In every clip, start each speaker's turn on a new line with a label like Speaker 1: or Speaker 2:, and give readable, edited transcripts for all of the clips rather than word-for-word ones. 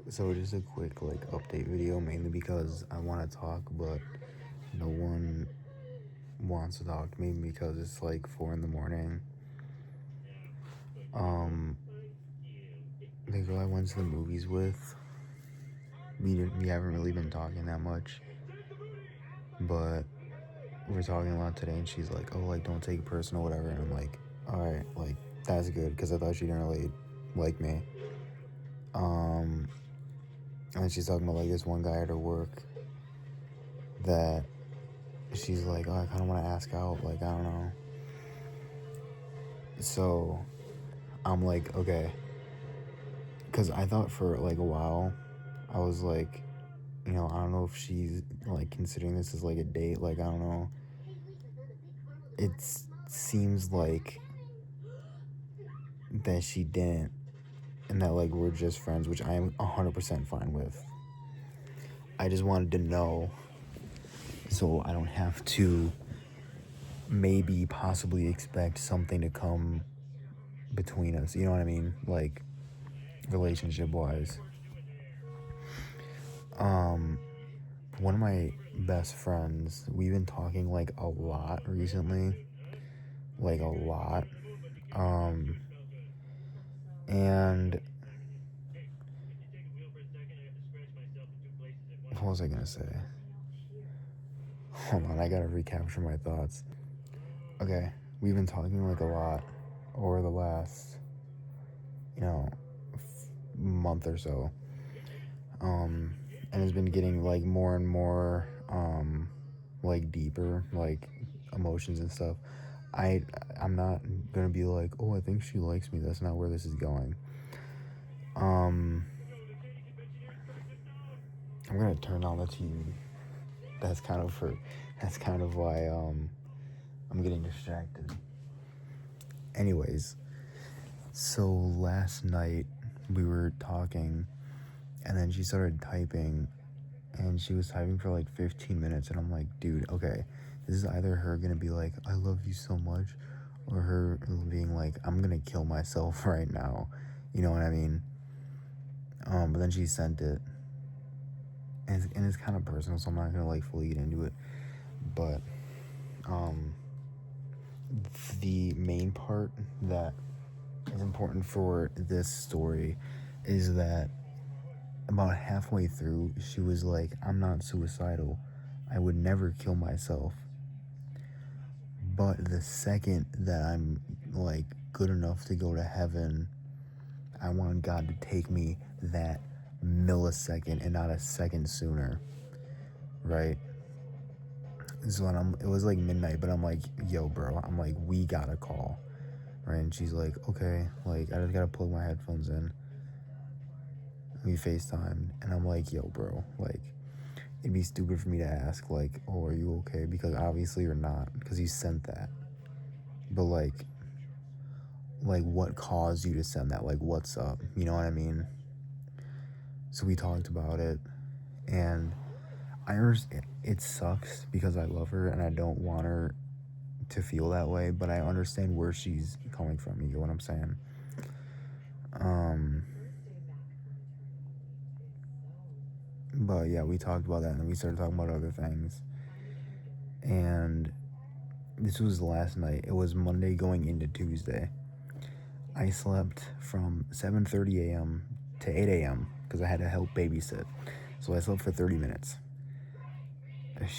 Speaker 1: So just a quick like update video, mainly because I want to talk, but no one wants to talk to me because it's like 4 in the morning. Um, the girl I went to the movies with, we haven't really been talking that much, but we're talking a lot today, and she's like, "Oh, like don't take it personal, whatever." And I'm like, "All right, like that's good," because I thought she didn't really like me. Um, and then she's talking about like this one guy at her work that she's like, "Oh, I kind of want to ask out, like I don't know." So I'm like, okay, because I thought for like a while, I was like, I don't know if she's like considering this as like a date. Like I don't know. It seems like that she didn't, and that like we're just friends, which I am 100% fine with. I just wanted to know so I don't have to maybe possibly expect something to come between us. You know what I mean? Like relationship wise. Um, one of my best friends, we've been talking like a lot recently, like a lot. Um, and what was I gonna say? Hold on, I gotta recapture my thoughts. Okay, we've been talking like a lot over the last, month or so. And it's been getting like more and more, like deeper, like emotions and stuff. I I'm not gonna be like, oh, I think she likes me. That's not where this is going. Um, I'm gonna turn on the TV. That's kind of for. That's kind of why I'm getting distracted. Anyways, so last night we were talking, and then she started typing, and she was typing for like 15 minutes, and I'm like, dude, okay, this is either her gonna be like, I love you so much, or her being like, I'm gonna kill myself right now. You know what I mean? But then she sent it, and it's kind of personal, so I'm not gonna like fully get into it. But um, the main part that is important for this story is that about halfway through, she was like, I'm not suicidal. I would never kill myself. But the second that I'm like good enough to go to heaven, I want God to take me that millisecond and not a second sooner. Right? So it was like midnight, but I'm like, yo, bro, I'm like, we gotta call. Right? And she's like, okay, like, I just gotta plug my headphones in. We FaceTimed, and I'm like, yo, bro, like, it'd be stupid for me to ask, like, oh, are you okay? Because obviously you're not, because you sent that. But, like, what caused you to send that? Like, what's up? You know what I mean? So we talked about it, and it sucks because I love her and I don't want her to feel that way, but I understand where she's coming from. You get what I'm saying? Um, but yeah, we talked about that, and then we started talking about other things. And this was last night. It was Monday going into Tuesday. I slept from 7:30 a.m. to 8 a.m. because I had to help babysit. So I slept for 30 minutes.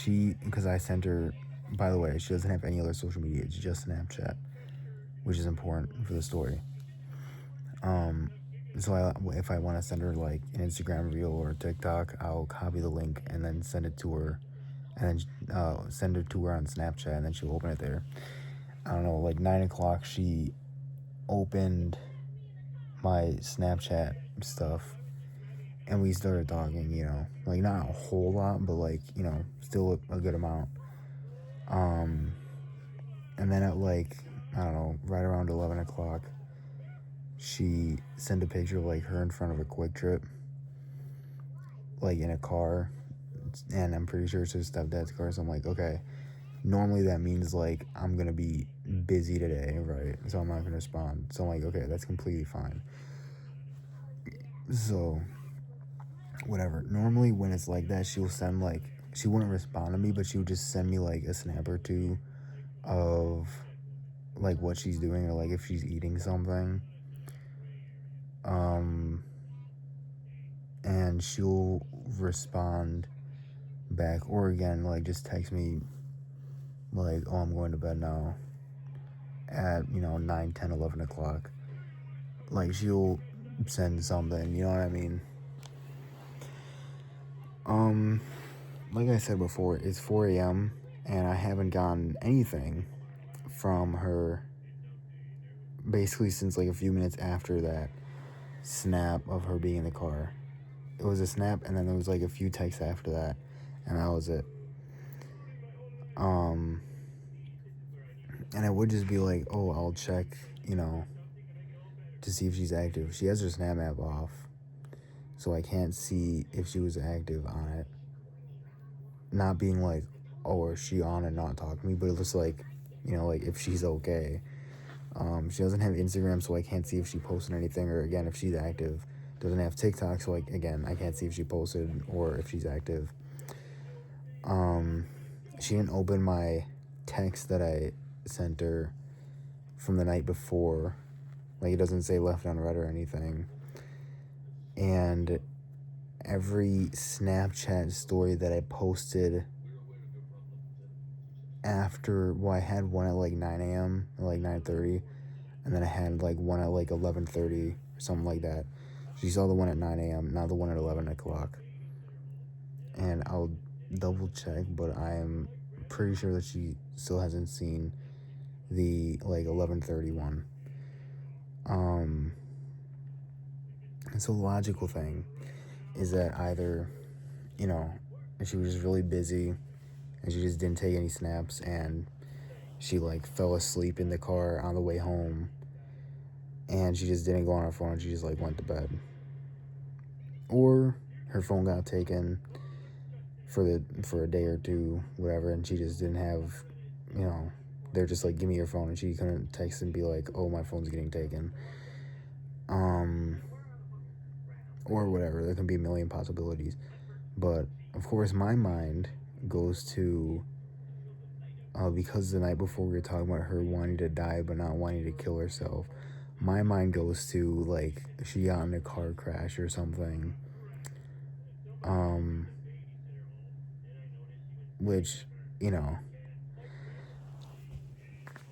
Speaker 1: Because I sent her, by the way, she doesn't have any other social media. It's just Snapchat, which is important for the story. So if I want to send her like an Instagram reel or TikTok, I'll copy the link and then send it to her, and then send it to her on Snapchat, and then she'll open it there. I don't know, like 9 o'clock, she opened my Snapchat stuff, and we started talking. Like not a whole lot, but like still a good amount. And then at like I don't know, right around 11 o'clock, she sent a picture of like her in front of a Quick Trip, like in a car, and I'm pretty sure it's her stepdad's car. So I'm like, okay, normally that means like I'm gonna be busy today, right? So I'm not gonna respond. So I'm like, okay, that's completely fine. So whatever. Normally when it's like that, she'll send like, she wouldn't respond to me, but she would just send me like a snap or two of like what she's doing, or like if she's eating something. And she'll respond back, or again, like just text me like, oh, I'm going to bed now at 9, 10, 11 o'clock. Like she'll send something, you know what I mean? Like I said before, it's 4 a.m. and I haven't gotten anything from her basically since like a few minutes after that snap of her being in the car. It was a snap, and then there was like a few texts after that, and that was it. And it would just be like, oh, I'll check, to see if she's active. She has her Snap app off, so I can't see if she was active on it. Not being like, oh, is she on and not talking to me, but it looks like, like if she's okay. She doesn't have Instagram, so I can't see if she posted anything, or again, if she's active. Doesn't have TikTok, so like again, I can't see if she posted or if she's active. She didn't open my text that I sent her from the night before. Like, it doesn't say left unread or anything. And every Snapchat story that I posted after, well, I had one at like 9 a.m. or like 9:30, and then I had like one at like 11:30 or something like that. She saw the one at 9 a.m., not the one at 11 o'clock. And I'll double check, but I am pretty sure that she still hasn't seen the like 11:30 one. And so the logical thing is that either, she was just really busy and she just didn't take any snaps, and she like fell asleep in the car on the way home, and she just didn't go on her phone, and she just like went to bed. Or her phone got taken for a day or two, whatever, and she just didn't have, they're just like, give me your phone, and she couldn't text and be like, oh, my phone's getting taken. Or whatever. There can be a million possibilities. But of course my mind goes to, because the night before we were talking about her wanting to die but not wanting to kill herself, my mind goes to like she got in a car crash or something, which,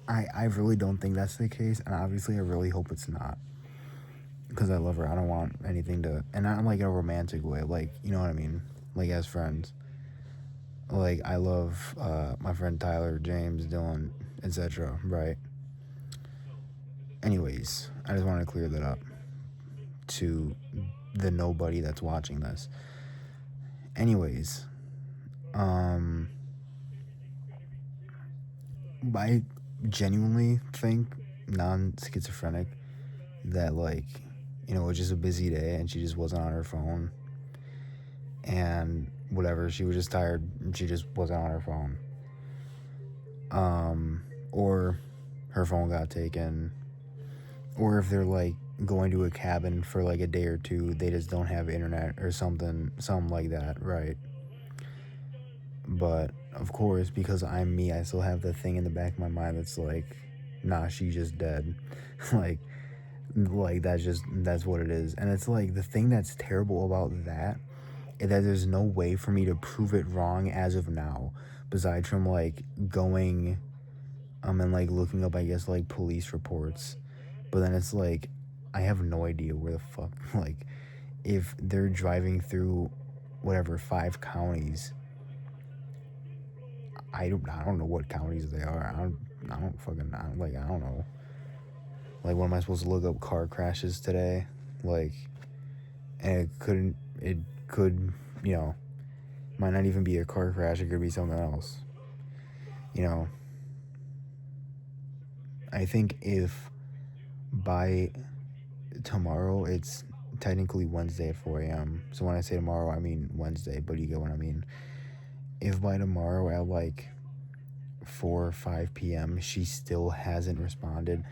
Speaker 1: I really don't think that's the case, and obviously I really hope it's not, because I love her. I don't want anything to, and not like in a romantic way, like, you know what I mean, like as friends. Like, I love my friend Tyler, James, Dylan, etc., right? Anyways, I just want to clear that up to the nobody that's watching this. Anyways, I genuinely think, non-schizophrenic, that like, it was just a busy day and she just wasn't on her phone, and whatever, she was just tired and she just wasn't on her phone. Or her phone got taken, or if they're like going to a cabin for like a day or two, they just don't have internet or something like that, right? But of course, because I'm me, I still have the thing in the back of my mind that's like, nah, she's just dead. like that's what it is. And it's like, the thing that's terrible about that is that there's no way for me to prove it wrong as of now, besides from like going and like looking up, I guess, like police reports. But then it's like, I have no idea where the fuck, like, if they're driving through whatever 5 counties, I don't know what counties they are. I don't know. Like, what am I supposed to look up car crashes today? Like, and it could, might not even be a car crash. It could be something else. I think if by tomorrow, it's technically Wednesday at 4 a.m. So when I say tomorrow, I mean Wednesday, but you get what I mean. If by tomorrow at like 4 or 5 p.m. she still hasn't responded,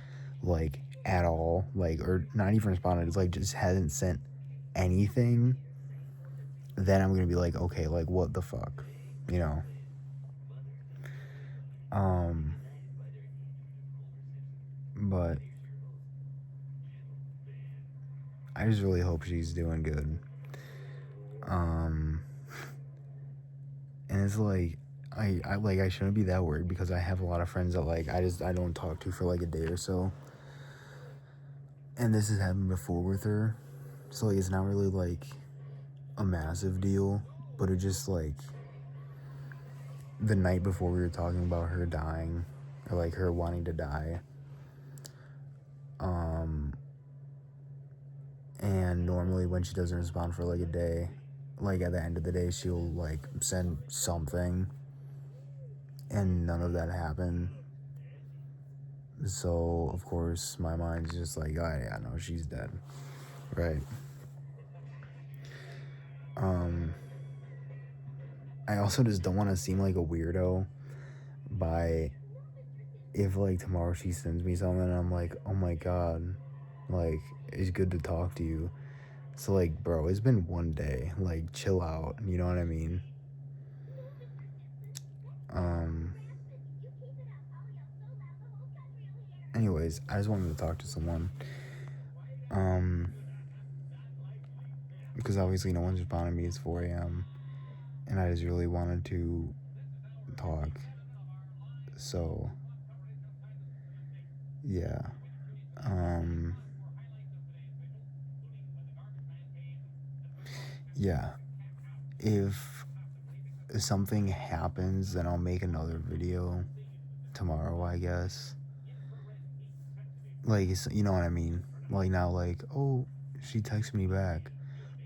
Speaker 1: like, at all, like, or not even responded, it's like just hasn't sent anything, then I'm gonna be like, okay, like what the fuck, you know? But I just really hope she's doing good. And it's like I shouldn't be that worried because I have a lot of friends that like I don't talk to for like a day or so. And this has happened before with her. So like it's not really like a massive deal, but it just like the night before we were talking about her dying or like her wanting to die. And normally when she doesn't respond for like a day, like at the end of the day she'll like send something, and none of that happened. So of course my mind's just like, oh yeah, no, she's dead, right? I also just don't want to seem like a weirdo by, if like tomorrow she sends me something and I'm like, oh my god, like it's good to talk to you. So like, bro, it's been one day, like chill out, you know what I mean? Anyways, I just wanted to talk to someone. Because obviously no one's responding to me. It's 4 a.m. and I just really wanted to talk. So yeah. Yeah. If something happens, then I'll make another video tomorrow, I guess. Like, you know what I mean? Like, not like, oh, she texted me back.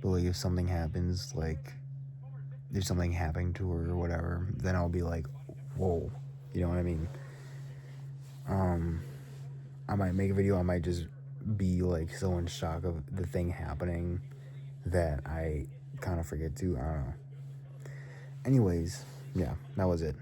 Speaker 1: But like, if something happens, like, if something happened to her or whatever, then I'll be like, whoa. You know what I mean? I might make a video. I might just be like so in shock of the thing happening that I kind of forget to. I don't know. Anyways, yeah, that was it.